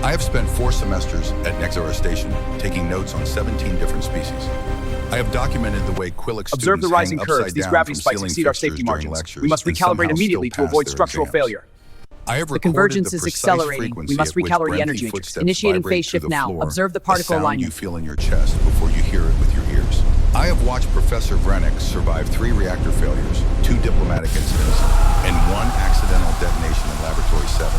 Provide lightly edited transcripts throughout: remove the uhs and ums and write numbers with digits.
I have spent 4 semesters at Nexara Station taking notes on 17 different species. I have documented the way Quilix Observe the students rising hang curves. upside These down gravity from spikes ceiling exceed our fixtures safety during margins. lectures We must and recalibrate somehow immediately still to avoid pass their structural exams. failure. I have The recorded convergence the is precise accelerating. We frequency must at which recalibrate Brenthy energy matrix. footsteps Initiating vibrate phase through shift the now. floor, Observe the a particle sound alignment. you feel in your chest before you hear it with your ears. I have watched Professor Vrenix survive 3 reactor failures, 2 diplomatic incidents, and 1 accidental detonation in Laboratory 7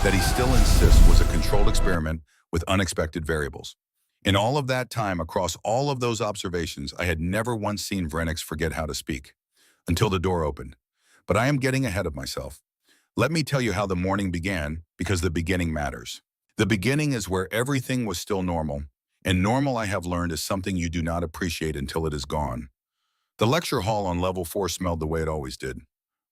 that he still insists was a controlled experiment with unexpected variables. In all of that time, across all of those observations, I had never once seen Vrenix forget how to speak, until the door opened. But I am getting ahead of myself. Let me tell you how the morning began, because the beginning matters. The beginning is where everything was still normal, and normal, I have learned, is something you do not appreciate until it is gone. The lecture hall on level 4 smelled the way it always did.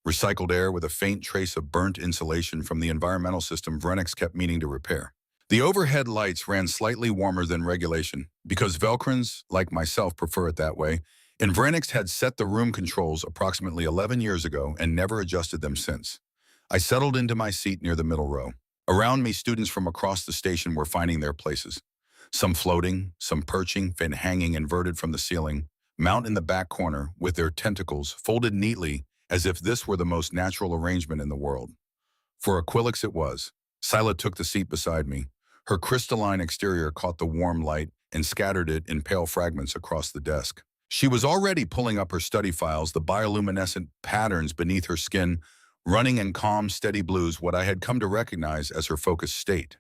Recycled air with a faint trace of burnt insulation from the environmental system Vrenix kept meaning to repair. The overhead lights ran slightly warmer than regulation, because Velcrans, like myself, prefer it that way, and Vrenix had set the room controls approximately 11 years ago and never adjusted them since. I settled into my seat near the middle row. Around me, students from across the station were finding their places. Some floating, some perching and hanging inverted from the ceiling, mount in the back corner with their tentacles folded neatly as if this were the most natural arrangement in the world. For Aquilix it was. Scylla took the seat beside me. Her crystalline exterior caught the warm light and scattered it in pale fragments across the desk. She was already pulling up her study files, the bioluminescent patterns beneath her skin running in calm, steady blues, what I had come to recognize as her focused state.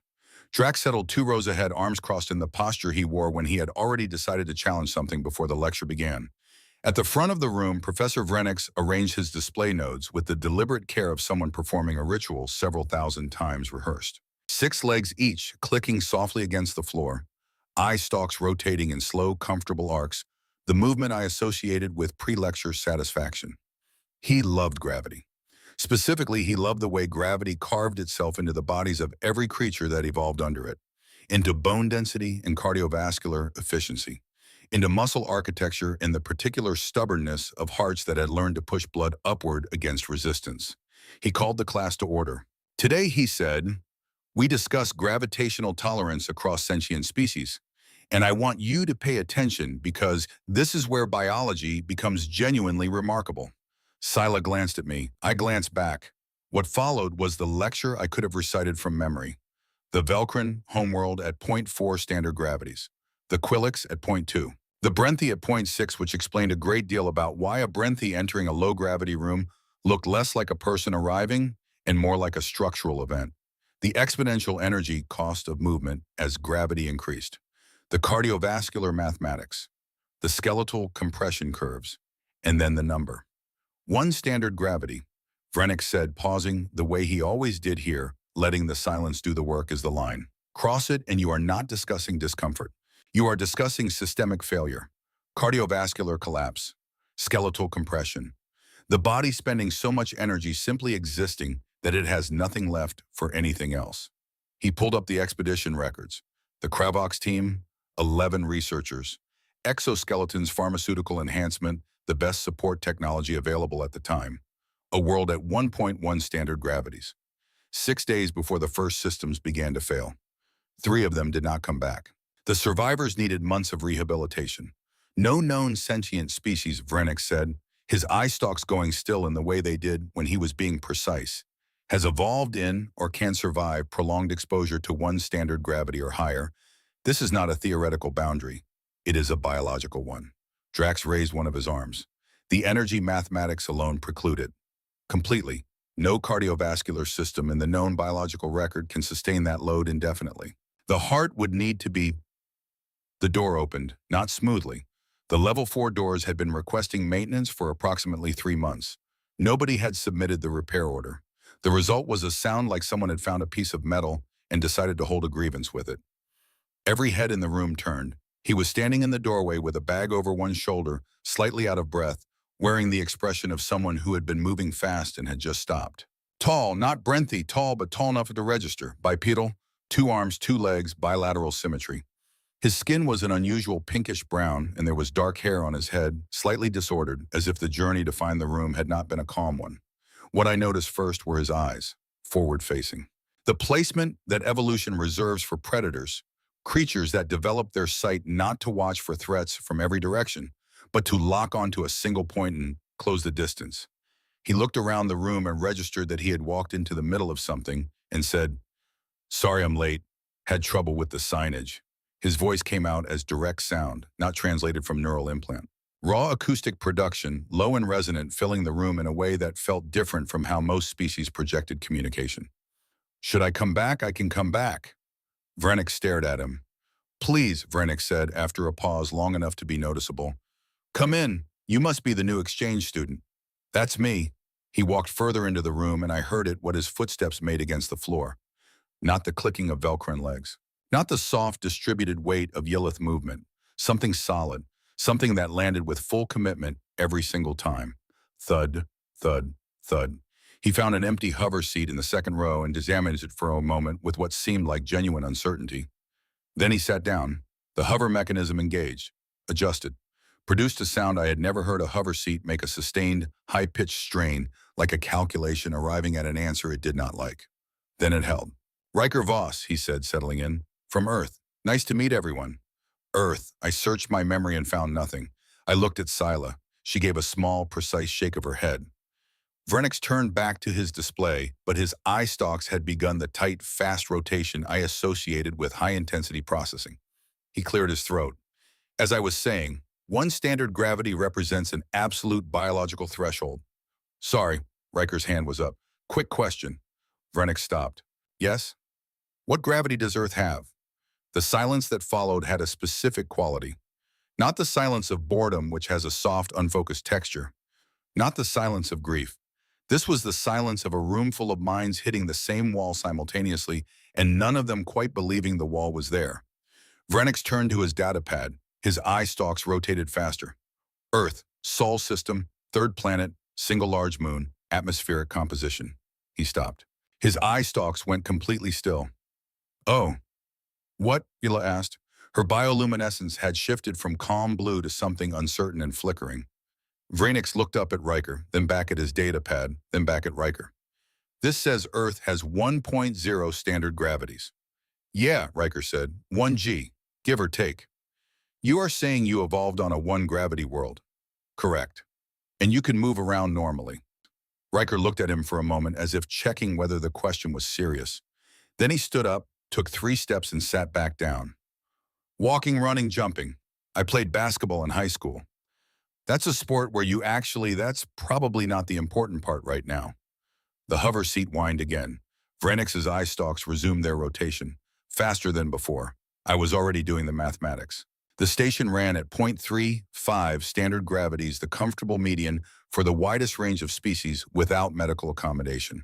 Drax settled 2 rows ahead, arms crossed in the posture he wore when he had already decided to challenge something before the lecture began. At the front of the room, Professor Vrenix arranged his display nodes with the deliberate care of someone performing a ritual several thousand times rehearsed. 6 legs each, clicking softly against the floor, eye stalks rotating in slow, comfortable arcs, the movement I associated with pre-lecture satisfaction. He loved gravity. Specifically, he loved the way gravity carved itself into the bodies of every creature that evolved under it, into bone density and cardiovascular efficiency, into muscle architecture and the particular stubbornness of hearts that had learned to push blood upward against resistance. He called the class to order. Today, he said, we discuss gravitational tolerance across sentient species, and I want you to pay attention because this is where biology becomes genuinely remarkable. Scylla glanced at me. I glanced back. What followed was the lecture I could have recited from memory. The Velcran homeworld at 0.4 standard gravities. The Quilix at 0.2. The Brenthy at 0.6, which explained a great deal about why a Brenthy entering a low-gravity room looked less like a person arriving and more like a structural event. The exponential energy cost of movement as gravity increased. The cardiovascular mathematics. The skeletal compression curves. And then the number. 1 standard gravity, Vrenix said, pausing the way he always did here, letting the silence do the work, is the line. Cross it and you are not discussing discomfort. You are discussing systemic failure, cardiovascular collapse, skeletal compression. The body spending so much energy simply existing that it has nothing left for anything else. He pulled up the expedition records. The Kravox team, 11 researchers. Exoskeletons pharmaceutical enhancement, the best support technology available at the time. A world at 1.1 standard gravities. 6 days before the first systems began to fail. 3 of them did not come back. The survivors needed months of rehabilitation. No known sentient species, Vrenix said, his eye stalks going still in the way they did when he was being precise, has evolved in or can survive prolonged exposure to 1 standard gravity or higher. This is not a theoretical boundary. It is a biological one. Drax raised one of his arms. The energy mathematics alone preclude it. Completely. No cardiovascular system in the known biological record can sustain that load indefinitely. The heart would need to be... The door opened, not smoothly. The level 4 doors had been requesting maintenance for approximately 3 months. Nobody had submitted the repair order. The result was a sound like someone had found a piece of metal and decided to hold a grievance with it. Every head in the room turned. He was standing in the doorway with a bag over one shoulder, slightly out of breath, wearing the expression of someone who had been moving fast and had just stopped. Tall, not Brenthy, tall but tall enough to register. Bipedal, 2 arms, 2 legs, bilateral symmetry. His skin was an unusual pinkish brown, and there was dark hair on his head, slightly disordered, as if the journey to find the room had not been a calm one. What I noticed first were his eyes, forward-facing. The placement that evolution reserves for predators, creatures that develop their sight not to watch for threats from every direction, but to lock onto a single point and close the distance. He looked around the room and registered that he had walked into the middle of something and said, "Sorry I'm late. Had trouble with the signage." His voice came out as direct sound, not translated from neural implant. Raw acoustic production, low and resonant, filling the room in a way that felt different from how most species projected communication. "Should I come back? I can come back." Vrennick stared at him. "Please," Vrennick said after a pause long enough to be noticeable. "Come in. You must be the new exchange student." "That's me." He walked further into the room and I heard it what his footsteps made against the floor. Not the clicking of Velcro legs. Not the soft, distributed weight of Yillith movement. Something solid. Something that landed with full commitment every single time. Thud, thud, thud. He found an empty hover seat in the second row and examined it for a moment with what seemed like genuine uncertainty. Then he sat down. The hover mechanism engaged, adjusted, produced a sound I had never heard a hover seat make, a sustained, high-pitched strain, like a calculation arriving at an answer it did not like. Then it held. "Riker Voss," he said, settling in. "From Earth. Nice to meet everyone." Earth. I searched my memory and found nothing. I looked at Scylla. She gave a small, precise shake of her head. Vrennick turned back to his display, but his eye stalks had begun the tight, fast rotation I associated with high-intensity processing. He cleared his throat. "As I was saying, one standard gravity represents an absolute biological threshold." "Sorry," Riker's hand was up. "Quick question." Vrennick stopped. "Yes? What gravity does Earth have?" The silence that followed had a specific quality. Not the silence of boredom, which has a soft, unfocused texture. Not the silence of grief. This was the silence of a room full of minds hitting the same wall simultaneously, and none of them quite believing the wall was there. Vrennick turned to his data pad. His eye stalks rotated faster. "Earth, Sol system, third planet, single large moon, atmospheric composition." He stopped. His eye stalks went completely still. "Oh. What?" Ila asked. Her bioluminescence had shifted from calm blue to something uncertain and flickering. Vrennick looked up at Riker, then back at his data pad, then back at Riker. "This says Earth has 1.0 standard gravities." "Yeah," Riker said, 1G, give or take." "You are saying you evolved on a one-gravity world." "Correct. And you can move around normally." Riker looked at him for a moment as if checking whether the question was serious. Then he stood up, took 3 steps and sat back down. "Walking, running, jumping. I played basketball in high school." "That's a sport where that's probably not the important part right now." The hover seat whined again. Vrennick's eye stalks resumed their rotation, faster than before. I was already doing the mathematics. The station ran at 0.35 standard gravities, the comfortable median for the widest range of species without medical accommodation.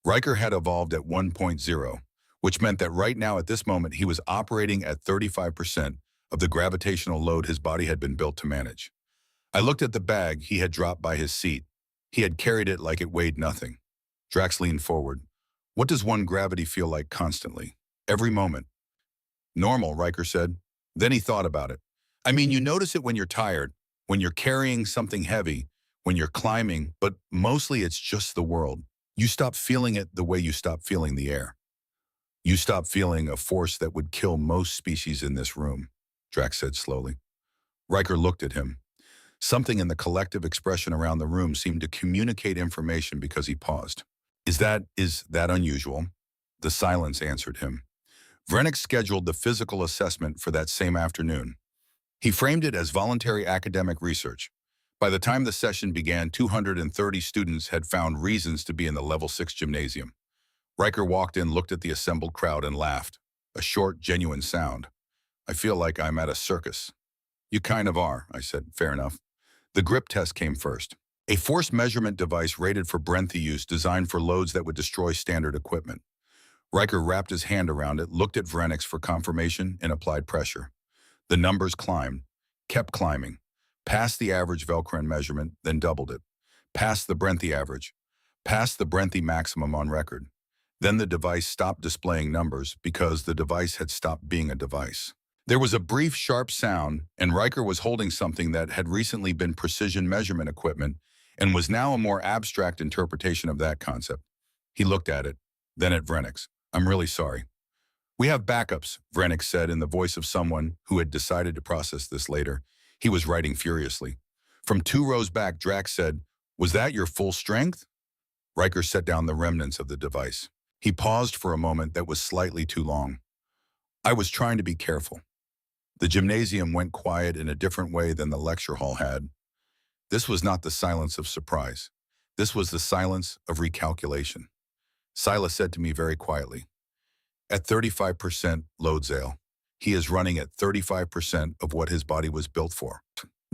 Riker had evolved at 1.0, which meant that right now at this moment he was operating at 35% of the gravitational load his body had been built to manage. I looked at the bag he had dropped by his seat. He had carried it like it weighed nothing. Drax leaned forward. "What does one gravity feel like constantly? Every moment?" "Normal," Riker said. Then he thought about it. "I mean, you notice it when you're tired, when you're carrying something heavy, when you're climbing, but mostly it's just the world. You stop feeling it the way you stop feeling the air. You stop feeling a force that would kill most species in this room," Drax said slowly. Riker looked at him. Something in the collective expression around the room seemed to communicate information because he paused. Is that unusual?" The silence answered him. Vrennick scheduled the physical assessment for that same afternoon. He framed it as voluntary academic research. By the time the session began, 230 students had found reasons to be in the Level 6 gymnasium. Riker walked in, looked at the assembled crowd, and laughed. A short, genuine sound. "I feel like I'm at a circus." "You kind of are," I said. "Fair enough." The grip test came first. A force measurement device rated for Brenthy use, designed for loads that would destroy standard equipment. Riker wrapped his hand around it, looked at Vrennick for confirmation, and applied pressure. The numbers climbed, kept climbing, passed the average Velcro measurement, then doubled it, passed the Brenthy average, passed the Brenthy maximum on record. Then the device stopped displaying numbers because the device had stopped being a device. There was a brief, sharp sound, and Riker was holding something that had recently been precision measurement equipment and was now a more abstract interpretation of that concept. He looked at it, then at Vrennick. I'm really sorry. We have backups, Vrennick said in the voice of someone who had decided to process this later. He was writing furiously. From 2 rows back, Drax said, "Was that your full strength?" Riker set down the remnants of the device. He paused for a moment that was slightly too long. "I was trying to be careful." The gymnasium went quiet in a different way than the lecture hall had. This was not the silence of surprise. This was the silence of recalculation. Silas said to me very quietly, "At 35% load Zale, he is running at 35% of what his body was built for."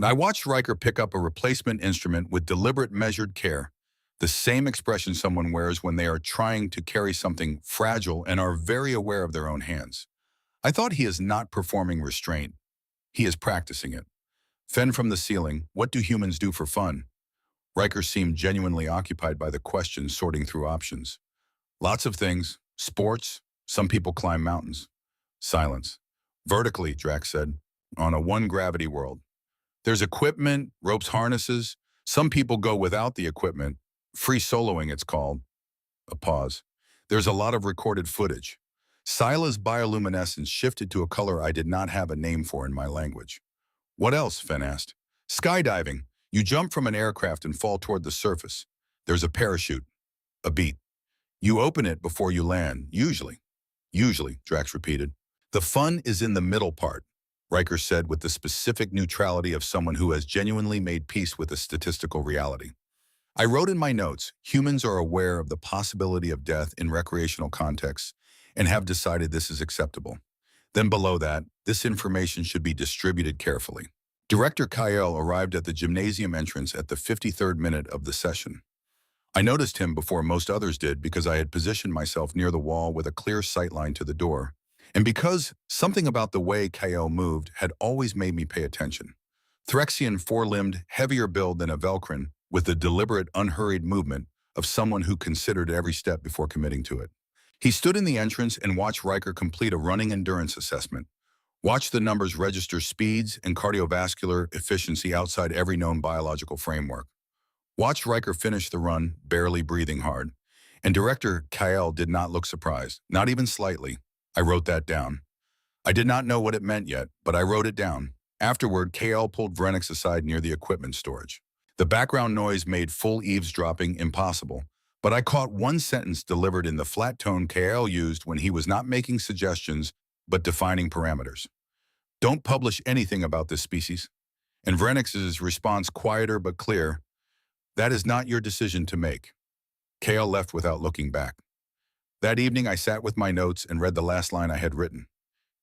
I watched Riker pick up a replacement instrument with deliberate measured care, the same expression someone wears when they are trying to carry something fragile and are very aware of their own hands. I thought he is not performing restraint. He is practicing it. Fen from the ceiling, what do humans do for fun? Riker seemed genuinely occupied by the question, sorting through options. Lots of things. Sports. Some people climb mountains. Silence. Vertically, Drax said, on a one-gravity world. There's equipment, ropes, harnesses. Some people go without the equipment. Free soloing, it's called. A pause. There's a lot of recorded footage. Sila's bioluminescence shifted to a color I did not have a name for in my language. What else? Fen asked. Skydiving. You jump from an aircraft and fall toward the surface. There's a parachute. A beat. You open it before you land, usually. Usually, Drax repeated. The fun is in the middle part, Riker said with the specific neutrality of someone who has genuinely made peace with a statistical reality. I wrote in my notes, humans are aware of the possibility of death in recreational contexts and have decided this is acceptable. Then below that, this information should be distributed carefully. Director Kyle arrived at the gymnasium entrance at the 53rd minute of the session. I noticed him before most others did because I had positioned myself near the wall with a clear sightline to the door, and because something about the way Kyle moved had always made me pay attention. Threxian, four-limbed, heavier build than a Velcrin, with the deliberate, unhurried movement of someone who considered every step before committing to it. He stood in the entrance and watched Riker complete a running endurance assessment. Watch the numbers register speeds and cardiovascular efficiency outside every known biological framework. Watch Riker finish the run, barely breathing hard. And Director Kyle did not look surprised, not even slightly. I wrote that down. I did not know what it meant yet, but I wrote it down. Afterward, Kyle pulled Vrennick aside near the equipment storage. The background noise made full eavesdropping impossible, but I caught one sentence delivered in the flat tone Kyle used when he was not making suggestions, but defining parameters. Don't publish anything about this species. And Vrennick's response, quieter but clear, that is not your decision to make. Kale left without looking back. That evening, I sat with my notes and read the last line I had written.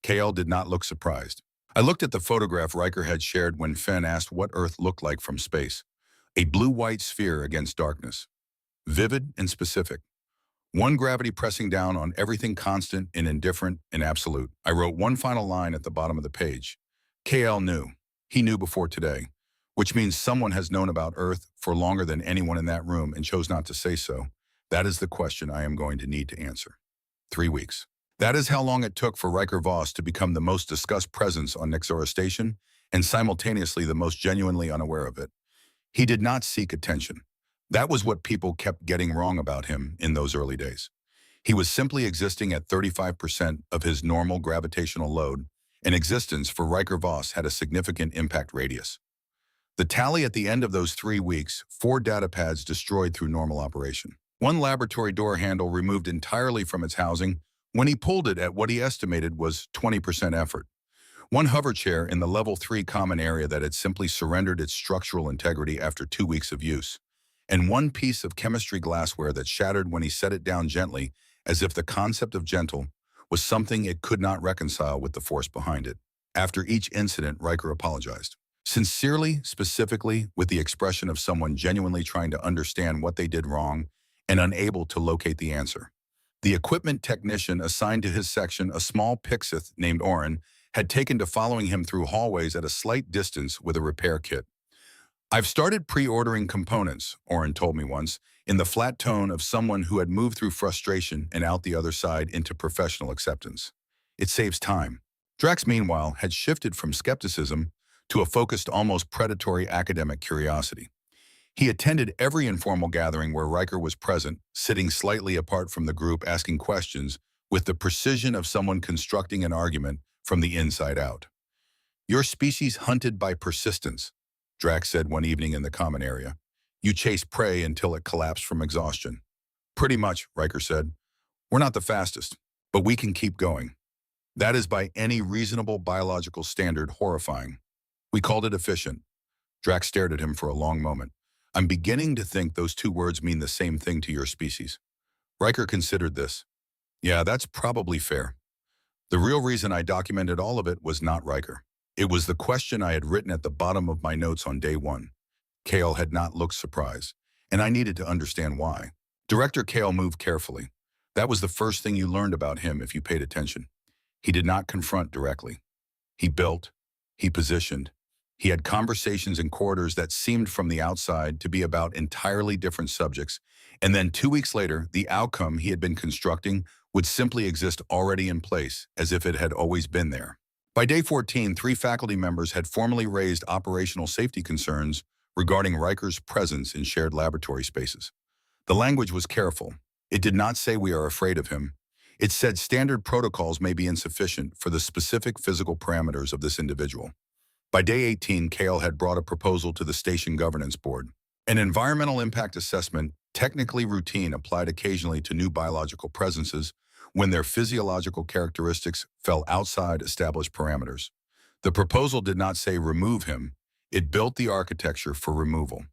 Kale did not look surprised. I looked at the photograph Riker had shared when Fen asked what Earth looked like from space. A blue-white sphere against darkness. Vivid and specific. One gravity pressing down on everything constant and indifferent and absolute. I wrote one final line at the bottom of the page. KL knew. He knew before today. Which means someone has known about Earth for longer than anyone in that room and chose not to say so. That is the question I am going to need to answer. 3 weeks. That is how long it took for Riker Voss to become the most discussed presence on Nixora Station and simultaneously the most genuinely unaware of it. He did not seek attention. That was what people kept getting wrong about him in those early days. He was simply existing at 35% of his normal gravitational load, and existence for Riker Voss had a significant impact radius. The tally at the end of those 3 weeks, 4 data pads destroyed through normal operation. 1 laboratory door handle removed entirely from its housing when he pulled it at what he estimated was 20% effort. 1 hover chair in the level 3 common area that had simply surrendered its structural integrity after 2 weeks of use. And 1 piece of chemistry glassware that shattered when he set it down gently, as if the concept of gentle was something it could not reconcile with the force behind it. After each incident, Riker apologized. Sincerely, specifically, with the expression of someone genuinely trying to understand what they did wrong and unable to locate the answer. The equipment technician assigned to his section, a small Pixith named Orin, had taken to following him through hallways at a slight distance with a repair kit. I've started pre-ordering components, Orin told me once, in the flat tone of someone who had moved through frustration and out the other side into professional acceptance. It saves time. Drax, meanwhile, had shifted from skepticism to a focused, almost predatory academic curiosity. He attended every informal gathering where Riker was present, sitting slightly apart from the group asking questions with the precision of someone constructing an argument from the inside out. "Your species hunted by persistence," Drax said one evening in the common area. "You chase prey until it collapsed from exhaustion." "Pretty much," Riker said. "We're not the fastest, but we can keep going." That is by any reasonable biological standard horrifying. "We called it efficient." Drax stared at him for a long moment. "I'm beginning to think those two words mean the same thing to your species." Riker considered this. "Yeah, that's probably fair. The real reason I documented all of it was not Riker. It was the question I had written at the bottom of my notes on day one." Kale had not looked surprised, and I needed to understand why. Director Kale moved carefully. That was the first thing you learned about him if you paid attention. He did not confront directly. He built, he positioned, he had conversations in corridors that seemed from the outside to be about entirely different subjects, and then 2 weeks later, the outcome he had been constructing would simply exist already in place, as if it had always been there. By day 14, 3 faculty members had formally raised operational safety concerns regarding Riker's presence in shared laboratory spaces. The language was careful. It did not say we are afraid of him. It said standard protocols may be insufficient for the specific physical parameters of this individual. By day 18, Kale had brought a proposal to the station governance board. An environmental impact assessment, technically routine, applied occasionally to new biological presences when their physiological characteristics fell outside established parameters. The proposal did not say remove him. It built the architecture for removal.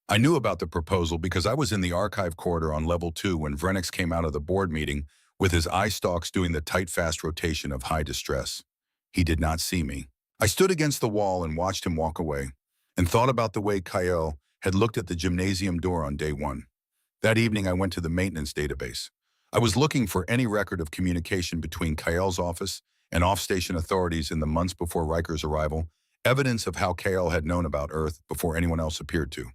I knew about the proposal because I was in the archive corridor on level 2 when Vrenix came out of the board meeting with his eye stalks doing the tight, fast rotation of high distress. He did not see me. I stood against the wall and watched him walk away, and thought about the way Kyle had looked at the gymnasium door on day 1. That evening I went to the maintenance database. I was looking for any record of communication between Kyle's office and off-station authorities in the months before Riker's arrival, evidence of how Kyle had known about Earth before anyone else appeared to.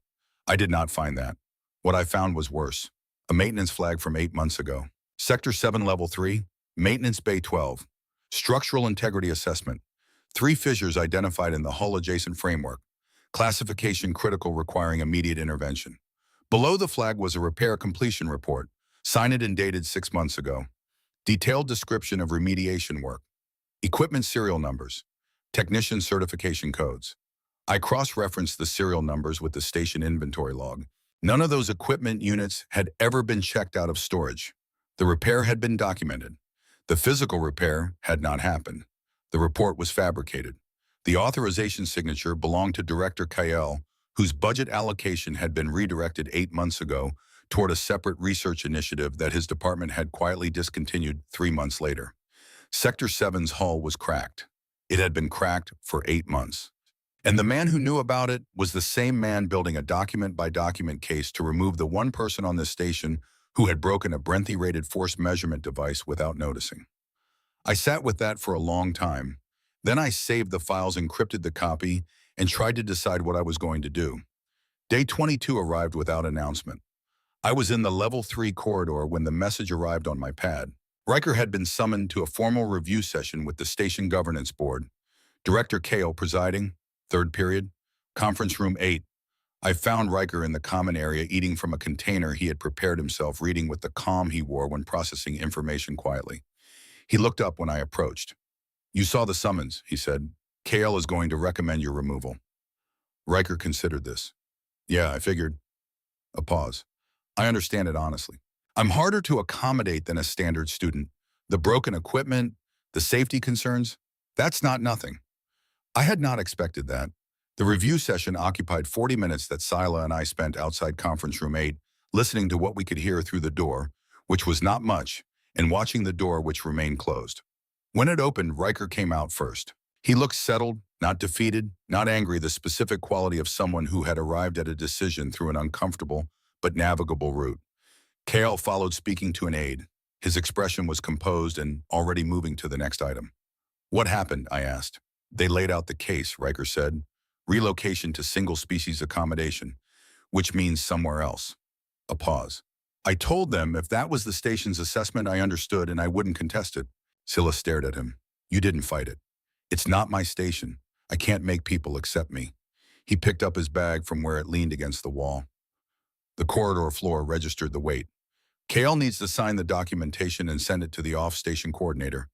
I did not find that. What I found was worse. A maintenance flag from 8 months ago. Sector 7, Level 3, Maintenance Bay 12. Structural Integrity Assessment. 3 fissures identified in the hull-adjacent framework. Classification critical, requiring immediate intervention. Below the flag was a repair completion report, signed and dated 6 months ago. Detailed description of remediation work. Equipment serial numbers. Technician certification codes. I cross-referenced the serial numbers with the station inventory log. None of those equipment units had ever been checked out of storage. The repair had been documented. The physical repair had not happened. The report was fabricated. The authorization signature belonged to Director Kyle, whose budget allocation had been redirected 8 months ago toward a separate research initiative that his department had quietly discontinued 3 months later. Sector 7's hull was cracked. It had been cracked for 8 months. And the man who knew about it was the same man building a document-by-document case to remove the one person on this station who had broken a Brenthi-rated force measurement device without noticing. I sat with that for a long time. Then I saved the files, encrypted the copy, and tried to decide what I was going to do. Day 22 arrived without announcement. I was in the level 3 corridor when the message arrived on my pad. Riker had been summoned to a formal review session with the station governance board. Director Kale presiding, 3rd period, conference room 8. I found Riker in the common area eating from a container he had prepared himself, reading with the calm he wore when processing information quietly. He looked up when I approached. "You saw the summons," he said. "Kale is going to recommend your removal." Riker considered this. "Yeah, I figured." A pause. "I understand it honestly. I'm harder to accommodate than a standard student. The broken equipment, the safety concerns, that's not nothing." I had not expected that. The review session occupied 40 minutes that Sila and I spent outside conference room 8, listening to what we could hear through the door, which was not much, and watching the door, which remained closed. When it opened, Riker came out first. He looked settled, not defeated, not angry, the specific quality of someone who had arrived at a decision through an uncomfortable but navigable route. Kale followed, speaking to an aide. His expression was composed and already moving to the next item. "What happened?" I asked. "They laid out the case," Riker said. "Relocation to single-species accommodation, which means somewhere else." A pause. "I told them if that was the station's assessment, I understood and I wouldn't contest it." Scylla stared at him. "You didn't fight it. It's not my station. I can't make people accept me." He picked up his bag from where it leaned against the wall. The corridor floor registered the weight. KL needs to sign the documentation and send it to the off-station coordinator.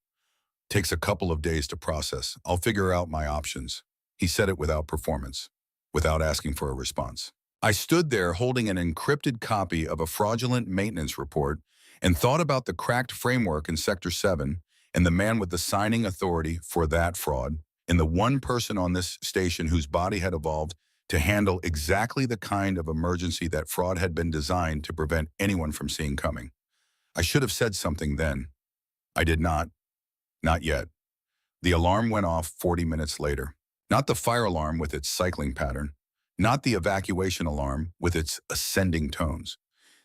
Takes a couple of days to process. I'll figure out my options. He said it without performance, without asking for a response. I stood there holding an encrypted copy of a fraudulent maintenance report and thought about the cracked framework in Sector 7 and the man with the signing authority for that fraud and the one person on this station whose body had evolved to handle exactly the kind of emergency that fraud had been designed to prevent anyone from seeing coming. I should have said something then. I did not. Not yet. The alarm went off 40 minutes later. Not the fire alarm with its cycling pattern. Not the evacuation alarm with its ascending tones.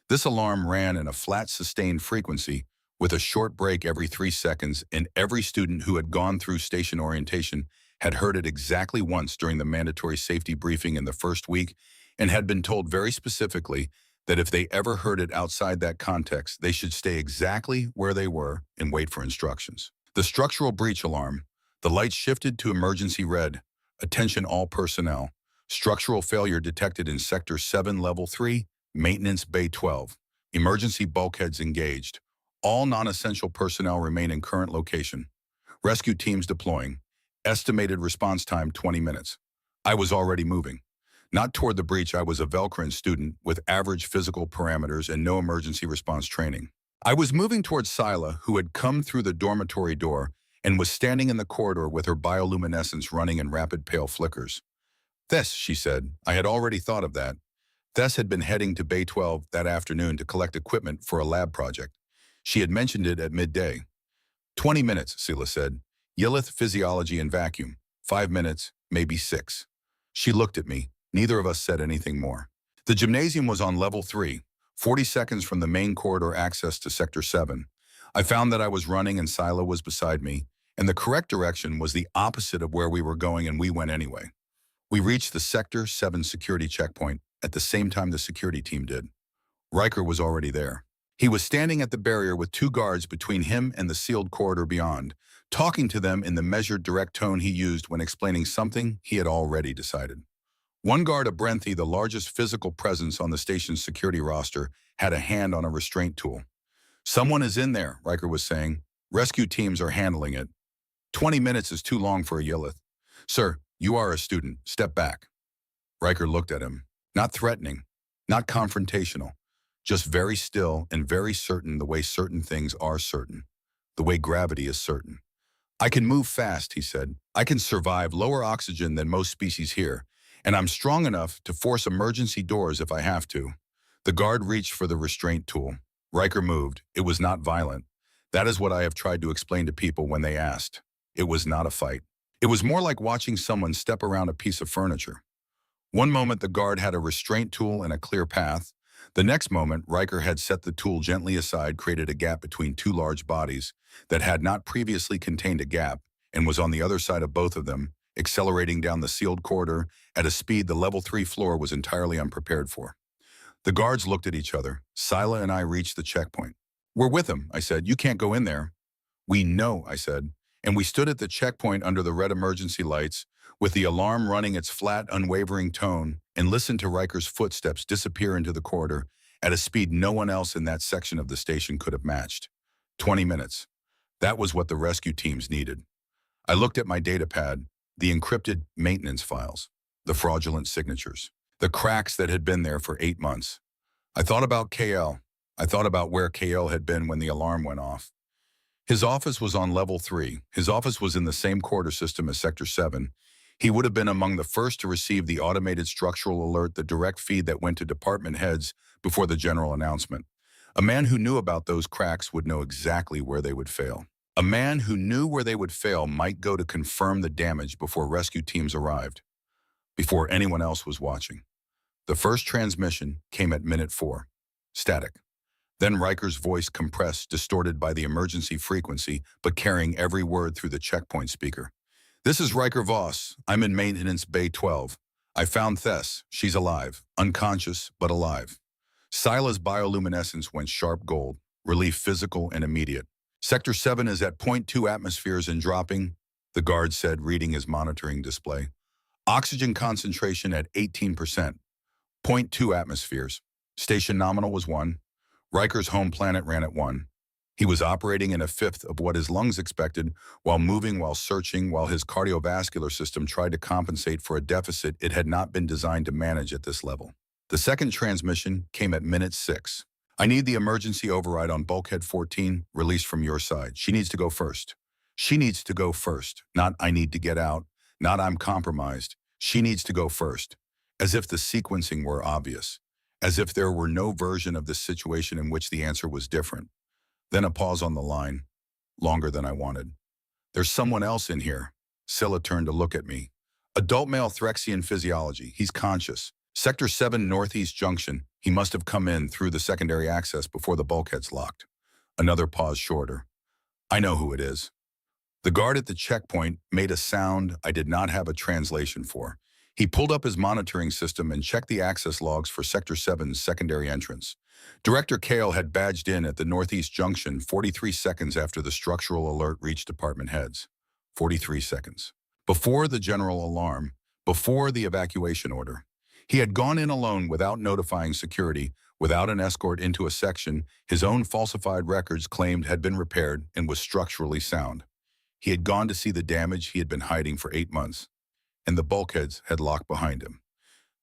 This alarm ran in a flat sustained frequency with a short break every 3 seconds, and every student who had gone through station orientation had heard it exactly once during the mandatory safety briefing in the first week and had been told very specifically that if they ever heard it outside that context, they should stay exactly where they were and wait for instructions. The structural breach alarm. The light shifted to emergency red. Attention all personnel. Structural failure detected in Sector 7 Level 3, Maintenance Bay 12. Emergency bulkheads engaged. All non-essential personnel remain in current location. Rescue teams deploying. Estimated response time 20 minutes. I was already moving. Not toward the breach. I was a Velcrin student with average physical parameters and no emergency response training. I was moving towards Sila, who had come through the dormitory door and was standing in the corridor with her bioluminescence running in rapid pale flickers. Thess, she said. I had already thought of that. Thess had been heading to Bay 12 that afternoon to collect equipment for a lab project. She had mentioned it at midday. 20 minutes, Sila said. Yillith, physiology and vacuum. 5 minutes, maybe 6. She looked at me. Neither of us said anything more. The gymnasium was on Level 3, 40 seconds from the main corridor access to Sector 7. I found that I was running and Sila was beside me, and the correct direction was the opposite of where we were going, and we went anyway. We reached the Sector 7 security checkpoint at the same time the security team did. Riker was already there. He was standing at the barrier with 2 guards between him and the sealed corridor beyond, talking to them in the measured, direct tone he used when explaining something he had already decided. One guard, a Brenthi, the largest physical presence on the station's security roster, had a hand on a restraint tool. Someone is in there, Riker was saying. Rescue teams are handling it. 20 minutes is too long for a Yillith. Sir, you are a student. Step back. Riker looked at him. Not threatening, not confrontational, just very still and very certain, the way certain things are certain, the way gravity is certain. I can move fast, he said. I can survive lower oxygen than most species here, and I'm strong enough to force emergency doors if I have to. The guard reached for the restraint tool. Riker moved. It was not violent. That is what I have tried to explain to people when they asked. It was not a fight. It was more like watching someone step around a piece of furniture. One moment the guard had a restraint tool and a clear path. The next moment, Riker had set the tool gently aside, created a gap between 2 large bodies that had not previously contained a gap, and was on the other side of both of them, accelerating down the sealed corridor at a speed the Level 3 floor was entirely unprepared for. The guards looked at each other. Sila and I reached the checkpoint. We're with him, I said. You can't go in there. We know, I said. And we stood at the checkpoint under the red emergency lights, with the alarm running its flat, unwavering tone, and listened to Riker's footsteps disappear into the corridor at a speed no one else in that section of the station could have matched. 20 minutes. That was what the rescue teams needed. I looked at my data pad, the encrypted maintenance files, the fraudulent signatures, the cracks that had been there for 8 months. I thought about KL. I thought about where KL had been when the alarm went off. His office was on Level 3. His office was in the same corridor system as Sector 7. He would have been among the first to receive the automated structural alert, the direct feed that went to department heads before the general announcement. A man who knew about those cracks would know exactly where they would fail. A man who knew where they would fail might go to confirm the damage before rescue teams arrived, before anyone else was watching. The first transmission came at minute 4. Static. Then Riker's voice compressed, distorted by the emergency frequency, but carrying every word through the checkpoint speaker. This is Riker Voss. I'm in Maintenance Bay 12. I found Thess. She's alive. Unconscious, but alive. Sila's bioluminescence went sharp gold. Relief physical and immediate. Sector 7 is at 0.2 atmospheres and dropping, the guard said, reading his monitoring display. Oxygen concentration at 18%. 0.2 atmospheres. Station nominal was 1. Riker's home planet ran at 1. He was operating in a fifth of what his lungs expected, while moving, while searching, while his cardiovascular system tried to compensate for a deficit it had not been designed to manage at this level. The second transmission came at minute 6. I need the emergency override on Bulkhead 14, released from your side. She needs to go first. She needs to go first. Not I need to get out. Not I'm compromised. She needs to go first. As if the sequencing were obvious. As if there were no version of this situation in which the answer was different. Then a pause on the line, longer than I wanted. There's someone else in here. Scylla turned to look at me. Adult male Threxian physiology. He's conscious. Sector 7 Northeast Junction. He must have come in through the secondary access before the bulkheads locked. Another pause shorter. I know who it is. The guard at the checkpoint made a sound I did not have a translation for. He pulled up his monitoring system and checked the access logs for Sector 7's secondary entrance. Director Kale had badged in at the Northeast Junction 43 seconds after the structural alert reached department heads. 43 seconds. Before the general alarm, before the evacuation order. He had gone in alone without notifying security, without an escort into a section his own falsified records claimed had been repaired and was structurally sound. He had gone to see the damage he had been hiding for 8 months, and the bulkheads had locked behind him.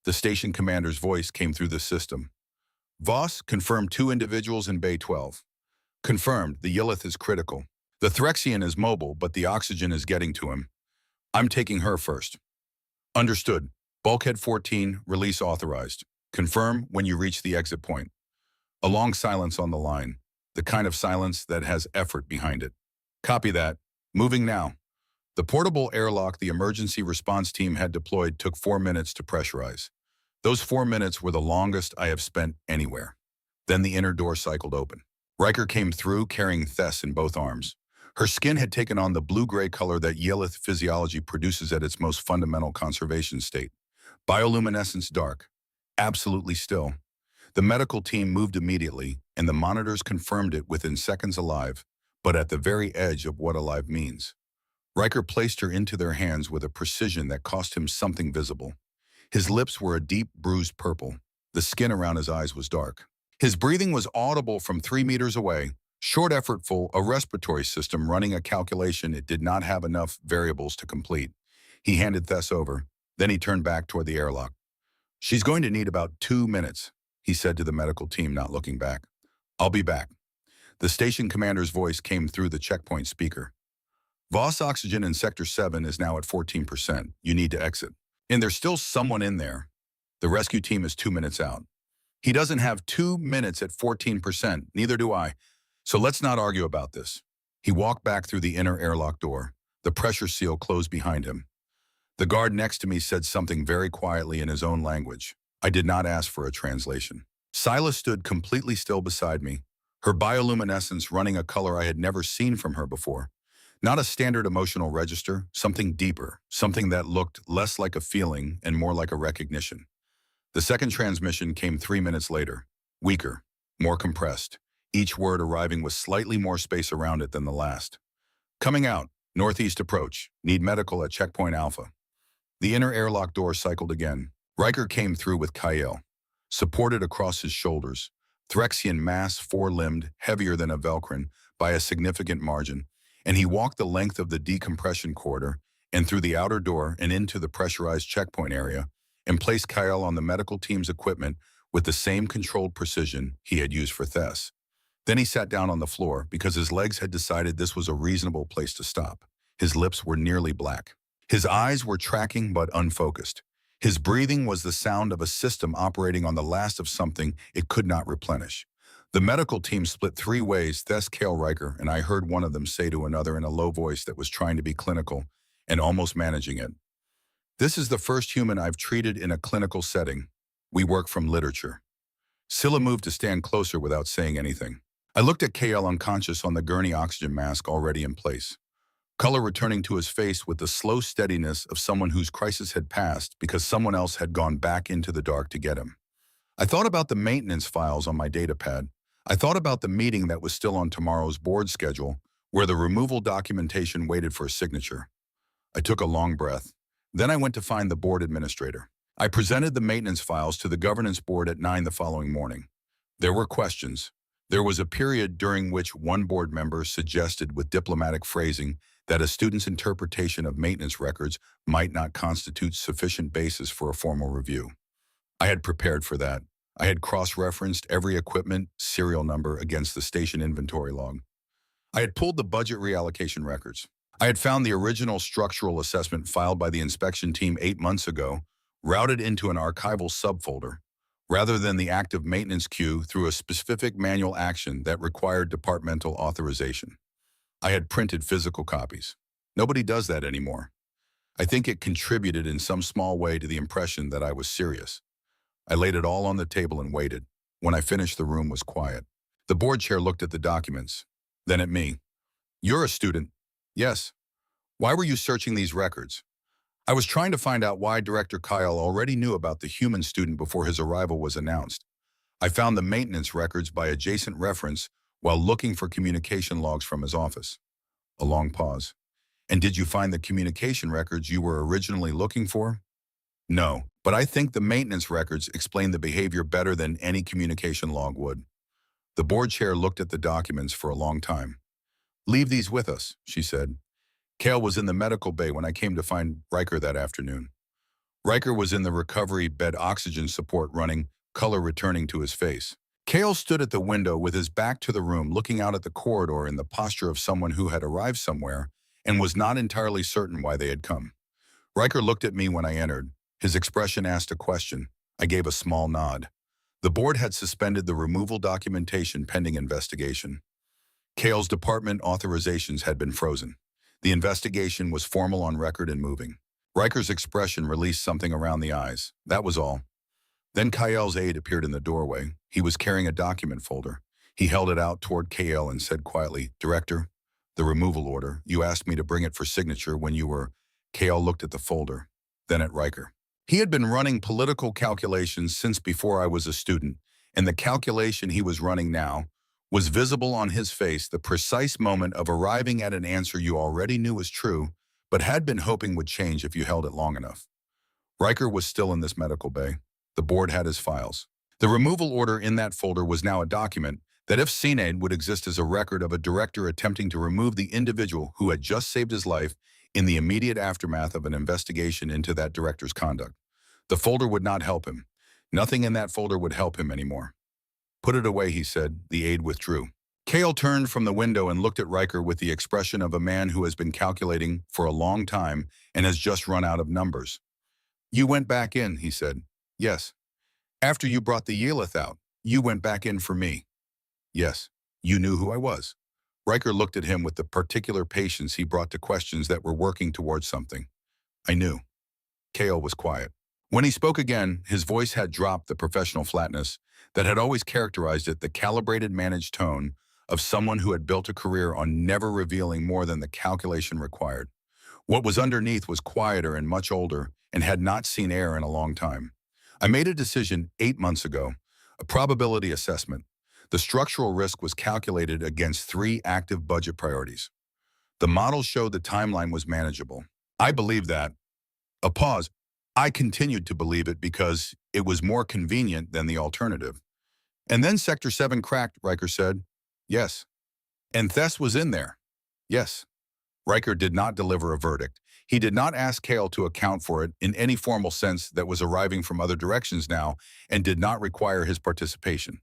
The station commander's voice came through the system. Voss confirmed 2 individuals in Bay 12. Confirmed, the Yillith is critical. The Threxian is mobile, but the oxygen is getting to him. I'm taking her first. Understood. Bulkhead 14, release authorized. Confirm when you reach the exit point. A long silence on the line, the kind of silence that has effort behind it. Copy that. Moving now. The portable airlock the emergency response team had deployed took 4 minutes to pressurize. Those 4 minutes were the longest I have spent anywhere. Then the inner door cycled open. Riker came through carrying Tess in both arms. Her skin had taken on the blue-gray color that Yillith physiology produces at its most fundamental conservation state. Bioluminescence dark. Absolutely still. The medical team moved immediately, and the monitors confirmed it within seconds alive, but at the very edge of what alive means. Riker placed her into their hands with a precision that cost him something visible. His lips were a deep, bruised purple. The skin around his eyes was dark. His breathing was audible from 3 meters away, short, effortful, a respiratory system running a calculation it did not have enough variables to complete. He handed Tess over. Then he turned back toward the airlock. She's going to need about 2 minutes, he said to the medical team, not looking back. I'll be back. The station commander's voice came through the checkpoint speaker. Voss oxygen in Sector 7 is now at 14%. You need to exit. And there's still someone in there. The rescue team is 2 minutes out. He doesn't have 2 minutes at 14%, neither do I. So let's not argue about this. He walked back through the inner airlock door. The pressure seal closed behind him. The guard next to me said something very quietly in his own language. I did not ask for a translation. Scylla stood completely still beside me, her bioluminescence running a color I had never seen from her before. Not a standard emotional register, something deeper, something that looked less like a feeling and more like a recognition. The second transmission came 3 minutes later, weaker, more compressed, each word arriving with slightly more space around it than the last. Coming out, northeast approach, need medical at checkpoint Alpha. The inner airlock door cycled again. Riker came through with Kyle, supported across his shoulders, Threxian mass, 4-limbed, heavier than a Velcrin by a significant margin, and he walked the length of the decompression corridor and through the outer door and into the pressurized checkpoint area and placed Kyle on the medical team's equipment with the same controlled precision he had used for Tess. Then he sat down on the floor because his legs had decided this was a reasonable place to stop. His lips were nearly black. His eyes were tracking but unfocused. His breathing was the sound of a system operating on the last of something it could not replenish. The medical team split 3 ways, Tess, Kale, Riker, and I heard one of them say to another in a low voice that was trying to be clinical and almost managing it. This is the first human I've treated in a clinical setting. We work from literature. Scylla moved to stand closer without saying anything. I looked at KL unconscious on the gurney oxygen mask already in place. Color returning to his face with the slow steadiness of someone whose crisis had passed because someone else had gone back into the dark to get him. I thought about the maintenance files on my datapad. I thought about the meeting that was still on tomorrow's board schedule, where the removal documentation waited for a signature. I took a long breath. Then I went to find the board administrator. I presented the maintenance files to the governance board at 9 the following morning. There were questions. There was a period during which one board member suggested with diplomatic phrasing that a student's interpretation of maintenance records might not constitute sufficient basis for a formal review. I had prepared for that. I had cross-referenced every equipment serial number against the station inventory log. I had pulled the budget reallocation records. I had found the original structural assessment filed by the inspection team 8 months ago, routed into an archival subfolder, rather than the active maintenance queue through a specific manual action that required departmental authorization. I had printed physical copies. Nobody does that anymore. I think it contributed in some small way to the impression that I was serious. I laid it all on the table and waited. When I finished, the room was quiet. The board chair looked at the documents, then at me. "You're a student." "Yes." "Why were you searching these records?" "I was trying to find out why Director Kyle already knew about the human student before his arrival was announced. I found the maintenance records by adjacent reference while looking for communication logs from his office." A long pause. "And did you find the communication records you were originally looking for?" "No, but I think the maintenance records explain the behavior better than any communication log would." The board chair looked at the documents for a long time. "Leave these with us," she said. "Kale was in the medical bay when I came to find Riker that afternoon." Riker was in the recovery bed, oxygen support running, color returning to his face. Kale stood at the window with his back to the room, looking out at the corridor in the posture of someone who had arrived somewhere and was not entirely certain why they had come. Riker looked at me when I entered. His expression asked a question. I gave a small nod. The board had suspended the removal documentation pending investigation. Kale's department authorizations had been frozen. The investigation was formal, on record, and moving. Riker's expression released something around the eyes. That was all. Then Kyle's aide appeared in the doorway. He was carrying a document folder. He held it out toward Kale and said quietly, "Director, the removal order. You asked me to bring it for signature when you were..." Kale looked at the folder, then at Riker. He had been running political calculations since before I was a student, and the calculation he was running now was visible on his face, the precise moment of arriving at an answer you already knew was true, but had been hoping would change if you held it long enough. Riker was still in this medical bay. The board had his files. The removal order in that folder was now a document that, if seen, would exist as a record of a director attempting to remove the individual who had just saved his life in the immediate aftermath of an investigation into that director's conduct. The folder would not help him. Nothing in that folder would help him anymore. "Put it away," he said. The aide withdrew. Kale turned from the window and looked at Riker with the expression of a man who has been calculating for a long time and has just run out of numbers. "You went back in," he said. "Yes." "After you brought the Yelith out, you went back in for me." "Yes." "You knew who I was." Riker looked at him with the particular patience he brought to questions that were working towards something. "I knew." Kale was quiet. When he spoke again, his voice had dropped the professional flatness that had always characterized it, the calibrated, managed tone of someone who had built a career on never revealing more than the calculation required. What was underneath was quieter and much older and had not seen air in a long time. "I made a decision 8 months ago, a probability assessment. The structural risk was calculated against 3 active budget priorities. The model showed the timeline was manageable. I believe that." A pause. "I continued to believe it because it was more convenient than the alternative." "And then Sector 7 cracked," Riker said. "Yes." "And Thess was in there." "Yes." Riker did not deliver a verdict. He did not ask Kale to account for it in any formal sense that was arriving from other directions now and did not require his participation.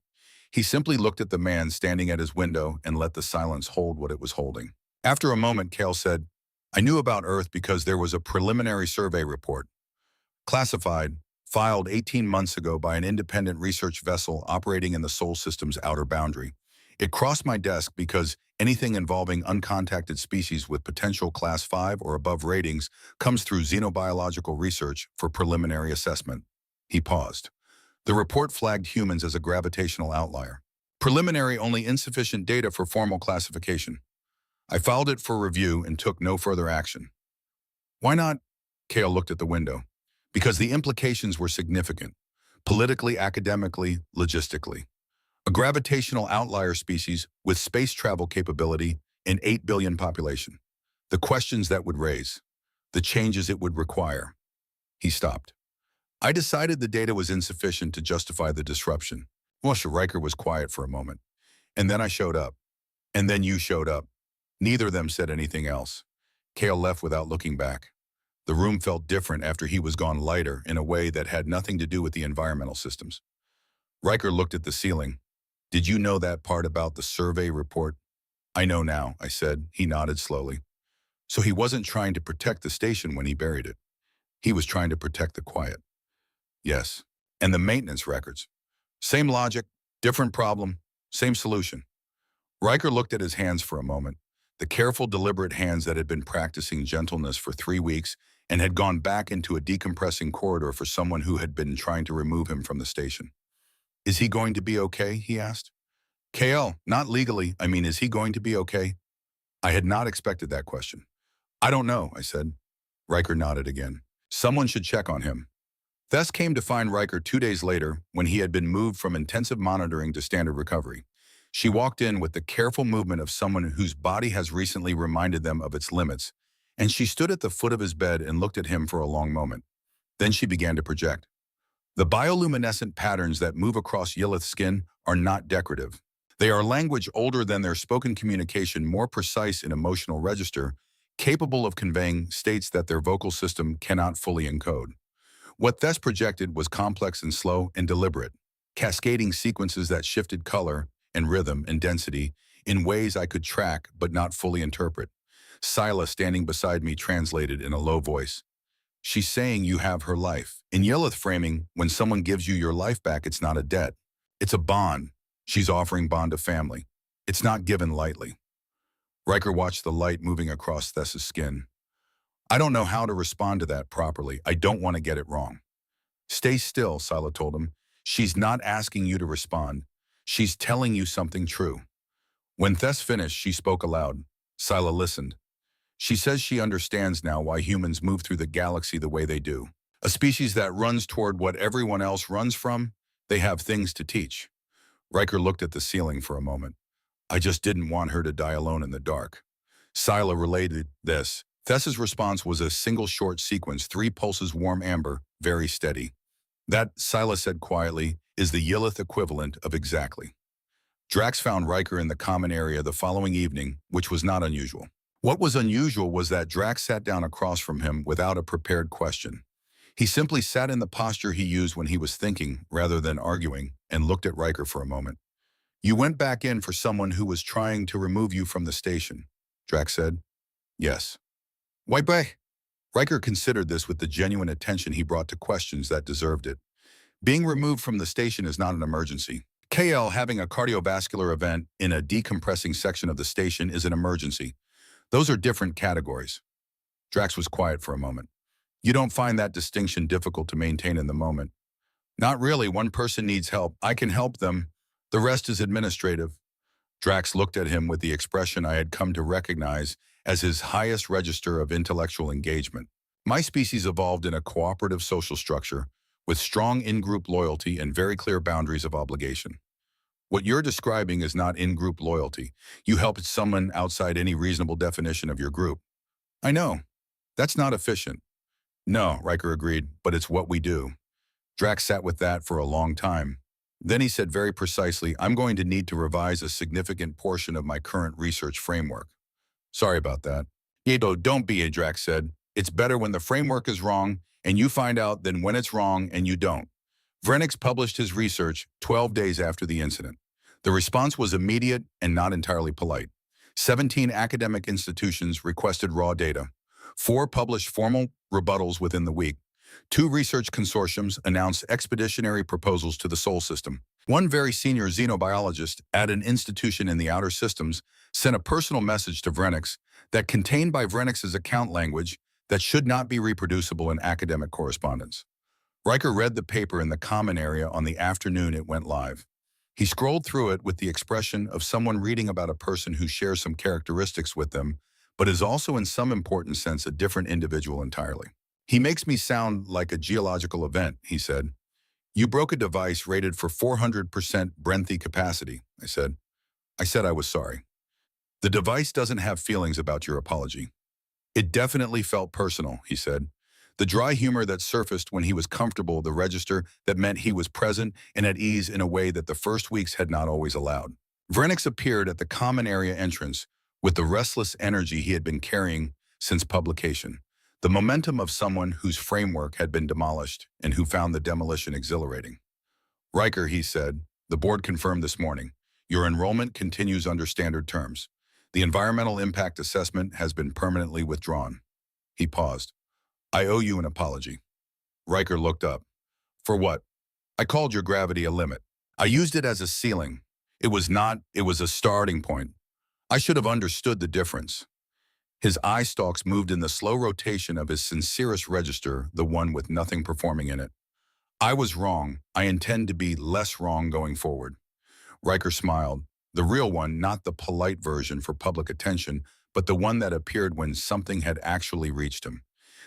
He simply looked at the man standing at his window and let the silence hold what it was holding. After a moment, Kale said, "I knew about Earth because there was a preliminary survey report. Classified, filed 18 months ago by an independent research vessel operating in the Sol System's outer boundary. It crossed my desk because anything involving uncontacted species with potential Class 5 or above ratings comes through xenobiological research for preliminary assessment." He paused. "The report flagged humans as a gravitational outlier. Preliminary, only insufficient data for formal classification. I filed it for review and took no further action." "Why not?" Kale looked at the window. "Because the implications were significant, politically, academically, logistically. A gravitational outlier species with space travel capability in 8 billion population. The questions that would raise, the changes it would require." He stopped. "I decided the data was insufficient to justify the disruption." Riker was quiet for a moment. And then I showed up. And then you showed up. Neither of them said anything else. Kale left without looking back. The room felt different after he was gone, lighter in a way that had nothing to do with the environmental systems. Riker looked at the ceiling. Did you know that part about the survey report? I know now, I said. He nodded slowly. So he wasn't trying to protect the station when he buried it. He was trying to protect the quiet. Yes. And the maintenance records. Same logic, different problem, same solution. Riker looked at his hands for a moment, the careful, deliberate hands that had been practicing gentleness for 3 weeks and had gone back into a decompressing corridor for someone who had been trying to remove him from the station. Is he going to be okay? He asked. KL, not legally. I mean, is he going to be okay? I had not expected that question. I don't know, I said. Riker nodded again. Someone should check on him. Thess came to find Riker 2 days later when he had been moved from intensive monitoring to standard recovery. She walked in with the careful movement of someone whose body has recently reminded them of its limits, and she stood at the foot of his bed and looked at him for a long moment. Then she began to project. The bioluminescent patterns that move across Yillith's skin are not decorative. They are language older than their spoken communication, more precise in emotional register, capable of conveying states that their vocal system cannot fully encode. What Thess projected was complex and slow and deliberate, cascading sequences that shifted color and rhythm and density in ways I could track but not fully interpret. Sila, standing beside me, translated in a low voice. She's saying you have her life. In Yillith framing, when someone gives you your life back, it's not a debt. It's a bond. She's offering bond to family. It's not given lightly. Riker watched the light moving across Thess's skin. I don't know how to respond to that properly. I don't want to get it wrong. Stay still, Sila told him. She's not asking you to respond. She's telling you something true. When Thess finished, she spoke aloud. Sila listened. She says she understands now why humans move through the galaxy the way they do. A species that runs toward what everyone else runs from, they have things to teach. Riker looked at the ceiling for a moment. I just didn't want her to die alone in the dark. Sila related this. Thess's response was a single short sequence, 3 pulses warm amber, very steady. That, Sila said quietly, is the Yillith equivalent of exactly. Drax found Riker in the common area the following evening, which was not unusual. What was unusual was that Drax sat down across from him without a prepared question. He simply sat in the posture he used when he was thinking, rather than arguing, and looked at Riker for a moment. You went back in for someone who was trying to remove you from the station, Drax said. Yes. Why, bay? Riker considered this with the genuine attention he brought to questions that deserved it. Being removed from the station is not an emergency. KL having a cardiovascular event in a decompressing section of the station is an emergency. Those are different categories. Drax was quiet for a moment. You don't find that distinction difficult to maintain in the moment? Not really. One person needs help. I can help them. The rest is administrative. Drax looked at him with the expression I had come to recognize as his highest register of intellectual engagement. My species evolved in a cooperative social structure with strong in-group loyalty and very clear boundaries of obligation. What you're describing is not in-group loyalty. You helped someone outside any reasonable definition of your group. I know. That's not efficient. No, Riker agreed, but it's what we do. Drax sat with that for a long time. Then he said very precisely, I'm going to need to revise a significant portion of my current research framework. Sorry about that. Yedo, don't be, Drax said. It's better when the framework is wrong and you find out than when it's wrong and you don't. Vrenix published his research 12 days after the incident. The response was immediate and not entirely polite. 17 academic institutions requested raw data. 4 published formal rebuttals within the week. 2 research consortiums announced expeditionary proposals to the Sol system. One very senior xenobiologist at an institution in the outer systems sent a personal message to Vrenix that contained by Vrenix's account language that should not be reproducible in academic correspondence. Riker read the paper in the common area on the afternoon it went live. He scrolled through it with the expression of someone reading about a person who shares some characteristics with them, but is also in some important sense a different individual entirely. He makes me sound like a geological event, he said. You broke a device rated for 400% Brenthy capacity, I said. I was sorry. The device doesn't have feelings about your apology. It definitely felt personal, he said. The dry humor that surfaced when he was comfortable, the register that meant he was present and at ease in a way that the first weeks had not always allowed. Vrenix appeared at the common area entrance with the restless energy he had been carrying since publication, the momentum of someone whose framework had been demolished and who found the demolition exhilarating. Riker, he said, the board confirmed this morning. Your enrollment continues under standard terms. The environmental impact assessment has been permanently withdrawn. He paused. I owe you an apology. Riker looked up. For what? I called your gravity a limit. I used it as a ceiling. It was not, it was a starting point. I should have understood the difference. His eye stalks moved in the slow rotation of his sincerest register, the one with nothing performing in it. I was wrong. I intend to be less wrong going forward. Riker smiled. The real one, not the polite version for public attention, but the one that appeared when something had actually reached him.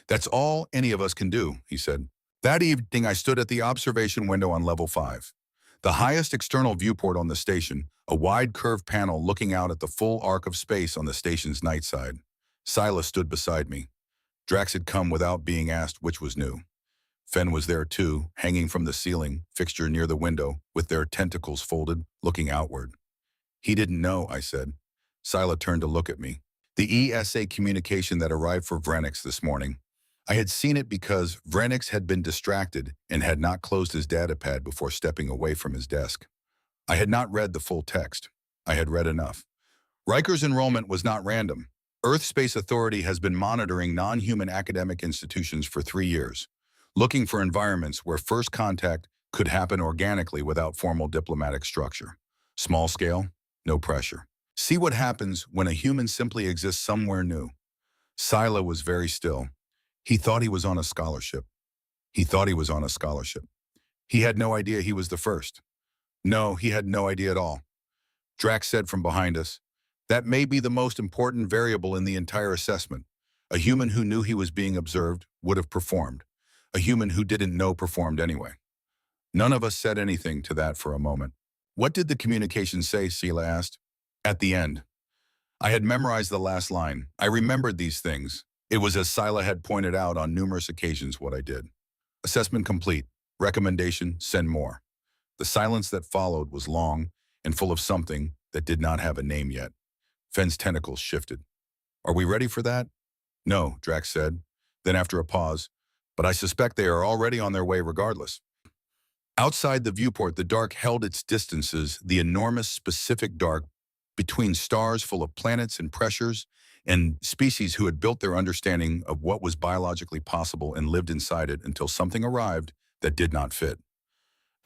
That's all any of us can do, he said. That evening, I stood at the observation window on level 5. The highest external viewport on the station, a wide curved panel looking out at the full arc of space on the station's night side. Silas stood beside me. Drax had come without being asked which was new. Fen was there too, hanging from the ceiling fixture near the window, with their tentacles folded, looking outward. He didn't know, I said. Sila turned to look at me. The ESA communication that arrived for Vrenix this morning. I had seen it because Vrenix had been distracted and had not closed his datapad before stepping away from his desk. I had not read the full text. I had read enough. Riker's enrollment was not random. Earth Space Authority has been monitoring non-human academic institutions for 3 years, looking for environments where first contact could happen organically without formal diplomatic structure. Small scale, no pressure. See what happens when a human simply exists somewhere new. Sila was very still. He thought he was on a scholarship. He thought he was on a scholarship. He had no idea he was the first. No, he had no idea at all. Drax said from behind us, that may be the most important variable in the entire assessment. A human who knew he was being observed would have performed. A human who didn't know performed anyway. None of us said anything to that for a moment. What did the communication say, Sila asked. At the end. I had memorized the last line. I remembered these things. It was as Sila had pointed out on numerous occasions what I did. Assessment complete. Recommendation, send more. The silence that followed was long and full of something that did not have a name yet. Fenn's tentacles shifted. Are we ready for that? No, Drax said. Then after a pause, but I suspect they are already on their way regardless. Outside the viewport, the dark held its distances, the enormous specific dark between stars full of planets and pressures and species who had built their understanding of what was biologically possible and lived inside it until something arrived that did not fit.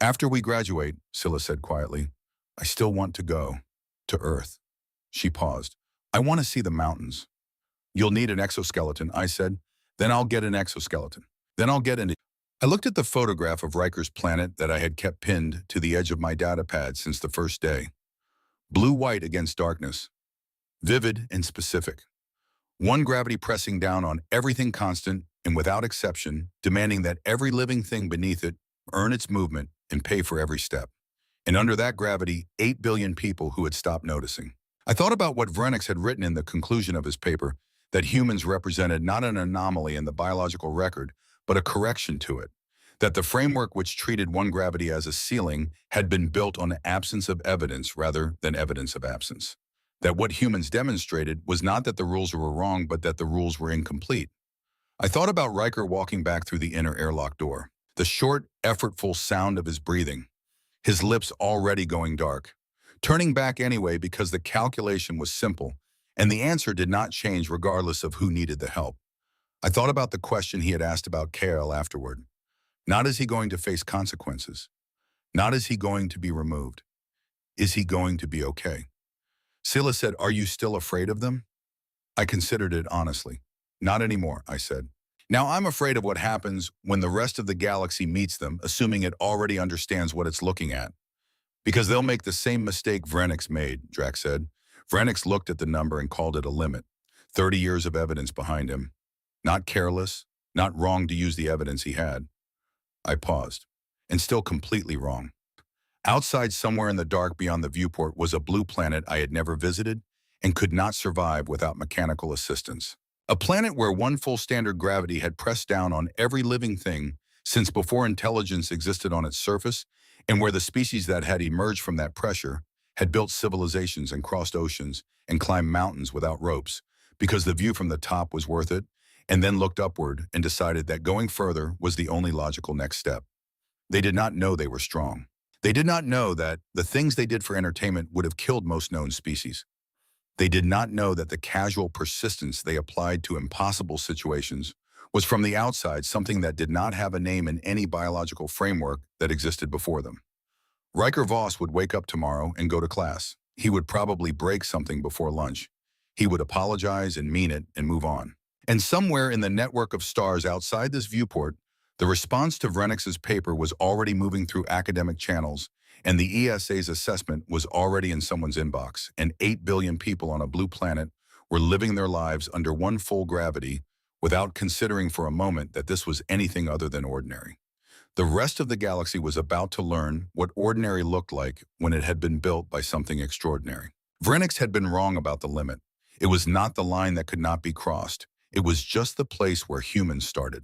After we graduate, Scylla said quietly, I still want to go to Earth. She paused. I want to see the mountains. You'll need an exoskeleton, I said. Then I'll get an exoskeleton. Then I'll get into... I looked at the photograph of Riker's planet that I had kept pinned to the edge of my datapad since the first day. Blue-white against darkness. Vivid and specific. One gravity pressing down on everything constant and without exception, demanding that every living thing beneath it earn its movement and pay for every step. And under that gravity, 8 billion people who had stopped noticing. I thought about what Vrenix had written in the conclusion of his paper, that humans represented not an anomaly in the biological record, but a correction to it. That the framework which treated one gravity as a ceiling had been built on absence of evidence rather than evidence of absence. That what humans demonstrated was not that the rules were wrong, but that the rules were incomplete. I thought about Riker walking back through the inner airlock door, the short, effortful sound of his breathing, his lips already going dark, turning back anyway because the calculation was simple, and the answer did not change regardless of who needed the help. I thought about the question he had asked about Kael afterward. Not is he going to face consequences. Not is he going to be removed. Is he going to be okay? Scylla said, are you still afraid of them? I considered it honestly. Not anymore, I said. Now I'm afraid of what happens when the rest of the galaxy meets them, assuming it already understands what it's looking at. Because they'll make the same mistake Vrenix made, Drax said. Vrenix looked at the number and called it a limit. 30 years of evidence behind him. Not careless, not wrong to use the evidence he had. I paused, and still completely wrong. Outside, somewhere in the dark beyond the viewport, was a blue planet I had never visited and could not survive without mechanical assistance. A planet where one full standard gravity had pressed down on every living thing since before intelligence existed on its surface, and where the species that had emerged from that pressure had built civilizations and crossed oceans and climbed mountains without ropes because the view from the top was worth it, and then looked upward and decided that going further was the only logical next step. They did not know they were strong. They did not know that the things they did for entertainment would have killed most known species. They did not know that the casual persistence they applied to impossible situations was from the outside something that did not have a name in any biological framework that existed before them. Riker Voss would wake up tomorrow and go to class. He would probably break something before lunch. He would apologize and mean it and move on. And somewhere in the network of stars outside this viewport, the response to Vrenix's paper was already moving through academic channels, and the ESA's assessment was already in someone's inbox, and 8 billion people on a blue planet were living their lives under one full gravity without considering for a moment that this was anything other than ordinary. The rest of the galaxy was about to learn what ordinary looked like when it had been built by something extraordinary. Vrenix had been wrong about the limit. It was not the line that could not be crossed. It was just the place where humans started.